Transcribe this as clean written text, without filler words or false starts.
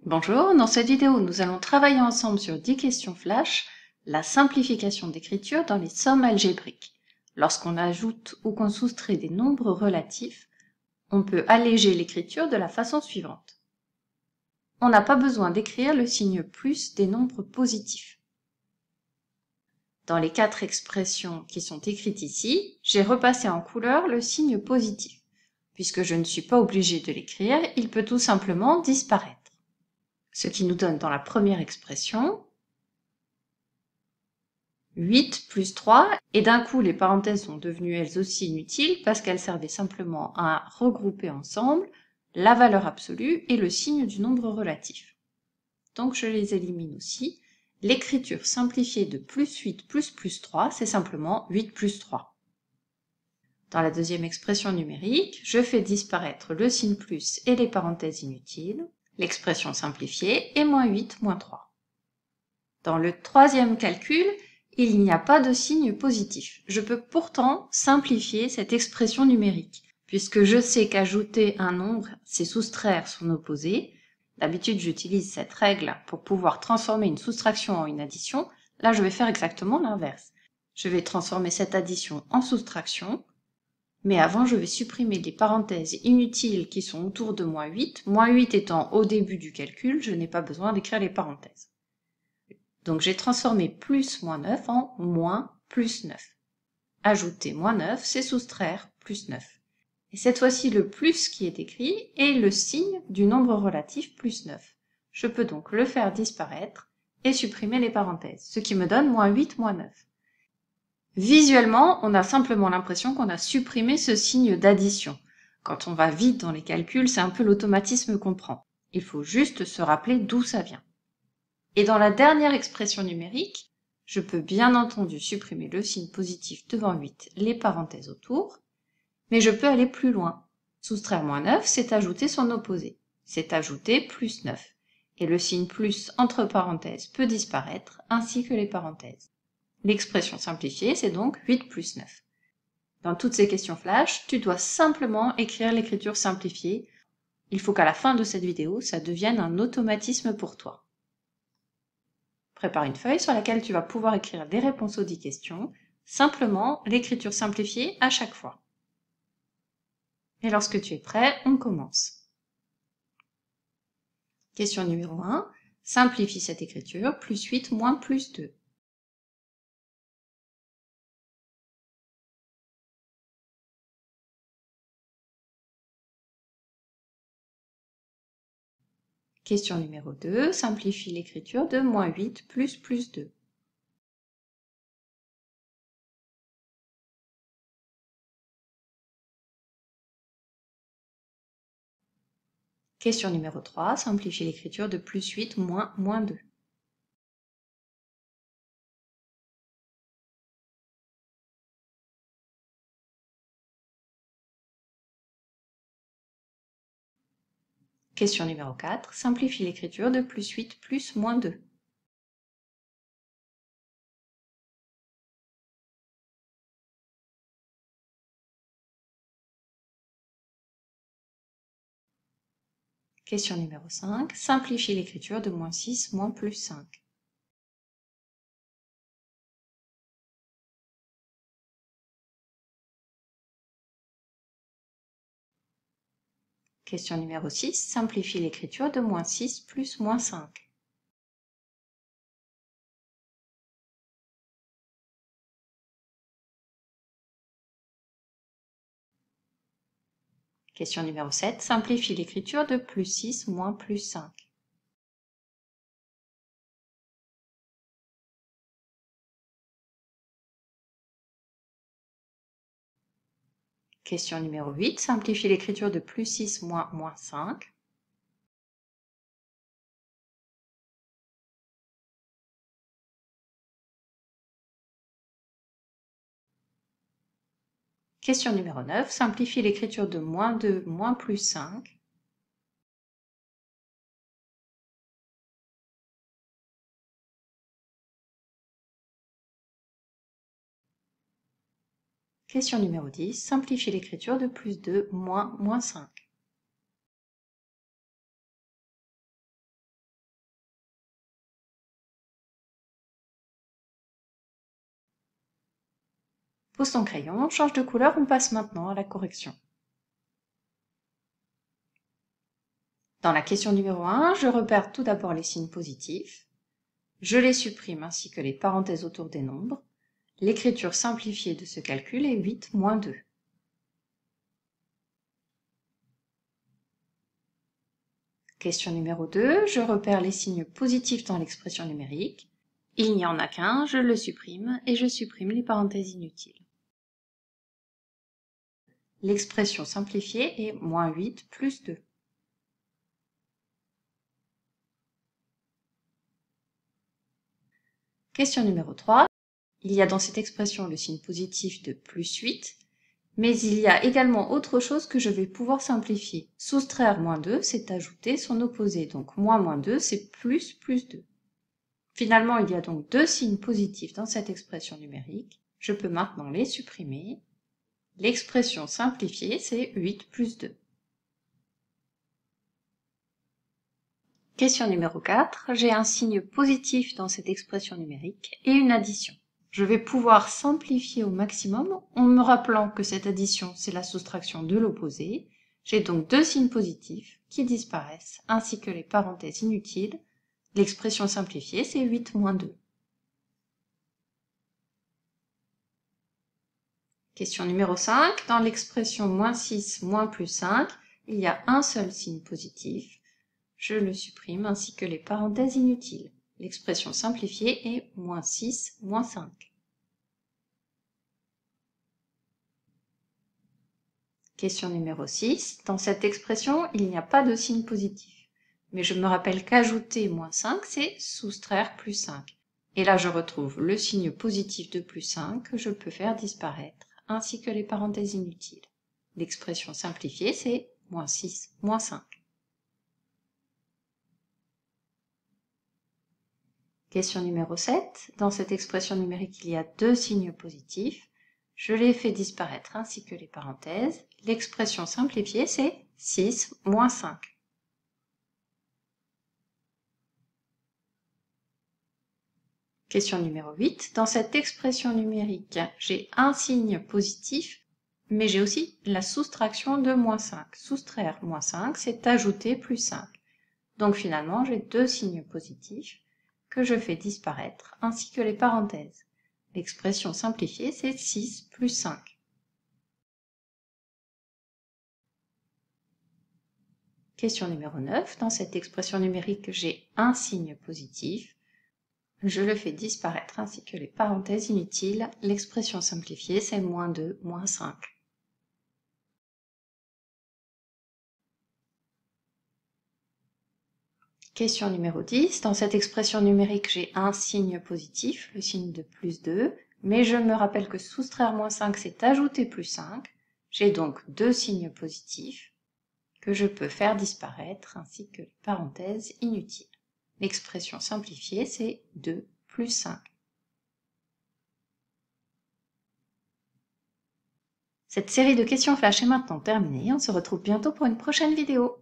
Bonjour, dans cette vidéo, nous allons travailler ensemble sur 10 questions flash, la simplification d'écriture dans les sommes algébriques. Lorsqu'on ajoute ou qu'on soustrait des nombres relatifs, on peut alléger l'écriture de la façon suivante. On n'a pas besoin d'écrire le signe plus des nombres positifs. Dans les 4 expressions qui sont écrites ici, j'ai repassé en couleur le signe positif. Puisque je ne suis pas obligée de l'écrire, il peut tout simplement disparaître. Ce qui nous donne dans la première expression 8 plus 3, et d'un coup les parenthèses sont devenues elles aussi inutiles parce qu'elles servaient simplement à regrouper ensemble la valeur absolue et le signe du nombre relatif. Donc je les élimine aussi. L'écriture simplifiée de plus 8 plus 3, c'est simplement 8 plus 3. Dans la deuxième expression numérique, je fais disparaître le signe plus et les parenthèses inutiles. L'expression simplifiée est moins 8, moins 3. Dans le troisième calcul, il n'y a pas de signe positif. Je peux pourtant simplifier cette expression numérique, puisque je sais qu'ajouter un nombre, c'est soustraire son opposé. D'habitude, j'utilise cette règle pour pouvoir transformer une soustraction en une addition. Là, je vais faire exactement l'inverse. Je vais transformer cette addition en soustraction, mais avant, je vais supprimer les parenthèses inutiles qui sont autour de moins 8. Moins 8 étant au début du calcul, je n'ai pas besoin d'écrire les parenthèses. Donc j'ai transformé plus moins 9 en moins plus 9. Ajouter moins 9, c'est soustraire plus 9. Et cette fois-ci, le plus qui est écrit est le signe du nombre relatif plus 9. Je peux donc le faire disparaître et supprimer les parenthèses, ce qui me donne moins 8, moins 9. Visuellement, on a simplement l'impression qu'on a supprimé ce signe d'addition. Quand on va vite dans les calculs, c'est un peu l'automatisme qu'on prend. Il faut juste se rappeler d'où ça vient. Et dans la dernière expression numérique, je peux bien entendu supprimer le signe positif devant 8, les parenthèses autour, mais je peux aller plus loin. Soustraire moins 9, c'est ajouter son opposé. C'est ajouter plus 9. Et le signe plus entre parenthèses peut disparaître, ainsi que les parenthèses. L'expression simplifiée, c'est donc 8 plus 9. Dans toutes ces questions flash, tu dois simplement écrire l'écriture simplifiée. Il faut qu'à la fin de cette vidéo, ça devienne un automatisme pour toi. Prépare une feuille sur laquelle tu vas pouvoir écrire les réponses aux 10 questions, simplement l'écriture simplifiée à chaque fois. Et lorsque tu es prêt, on commence. Question numéro 1. Simplifie cette écriture, plus 8 moins plus 2. Question numéro 2. Simplifie l'écriture de moins 8 plus 2. Question numéro 3. Simplifie l'écriture de plus 8 moins 2. Question numéro 4. Simplifie l'écriture de plus 8 plus moins 2. Question numéro 5. Simplifie l'écriture de moins 6 moins plus 5. Question numéro 6. Simplifie l'écriture de moins 6 plus moins 5. Question numéro 7. Simplifie l'écriture de plus 6 moins plus 5. Question numéro 8. Simplifie l'écriture de plus 6 moins 5. Question numéro 9. Simplifie l'écriture de moins 2 moins plus 5. Question numéro 10. Simplifie l'écriture de plus 2 moins 5. Pose ton crayon, change de couleur, on passe maintenant à la correction. Dans la question numéro 1, je repère tout d'abord les signes positifs. Je les supprime ainsi que les parenthèses autour des nombres. L'écriture simplifiée de ce calcul est 8 moins 2. Question numéro 2, je repère les signes positifs dans l'expression numérique. Il n'y en a qu'un, je le supprime et je supprime les parenthèses inutiles. L'expression simplifiée est moins 8 plus 2. Question numéro 3, il y a dans cette expression le signe positif de plus 8, mais il y a également autre chose que je vais pouvoir simplifier. Soustraire moins 2, c'est ajouter son opposé, donc moins 2, c'est plus 2. Finalement, il y a donc deux signes positifs dans cette expression numérique. Je peux maintenant les supprimer. L'expression simplifiée, c'est 8 plus 2. Question numéro 4. J'ai un signe positif dans cette expression numérique et une addition. Je vais pouvoir simplifier au maximum en me rappelant que cette addition, c'est la soustraction de l'opposé. J'ai donc deux signes positifs qui disparaissent, ainsi que les parenthèses inutiles. L'expression simplifiée, c'est 8 moins 2. Question numéro 5. Dans l'expression moins 6 moins plus 5, il y a un seul signe positif. Je le supprime ainsi que les parenthèses inutiles. L'expression simplifiée est moins 6 moins 5. Question numéro 6. Dans cette expression, il n'y a pas de signe positif. Mais je me rappelle qu'ajouter moins 5, c'est soustraire plus 5. Et là, je retrouve le signe positif de plus 5 que je peux faire disparaître, ainsi que les parenthèses inutiles. L'expression simplifiée, c'est moins 6 moins 5. Question numéro 7. Dans cette expression numérique, il y a deux signes positifs. Je les fais disparaître ainsi que les parenthèses. L'expression simplifiée, c'est 6 moins 5. Question numéro 8. Dans cette expression numérique, j'ai un signe positif, mais j'ai aussi la soustraction de moins 5. Soustraire moins 5, c'est ajouter plus 5. Donc finalement, j'ai deux signes positifs que je fais disparaître, ainsi que les parenthèses. L'expression simplifiée, c'est 6 plus 5. Question numéro 9. Dans cette expression numérique, j'ai un signe positif. Je le fais disparaître ainsi que les parenthèses inutiles. L'expression simplifiée, c'est moins 2, moins 5. Question numéro 10. Dans cette expression numérique, j'ai un signe positif, le signe de plus 2, mais je me rappelle que soustraire moins 5, c'est ajouter plus 5. J'ai donc deux signes positifs que je peux faire disparaître, ainsi que les parenthèses inutiles. L'expression simplifiée, c'est 2 plus 5. Cette série de questions flash est maintenant terminée. On se retrouve bientôt pour une prochaine vidéo.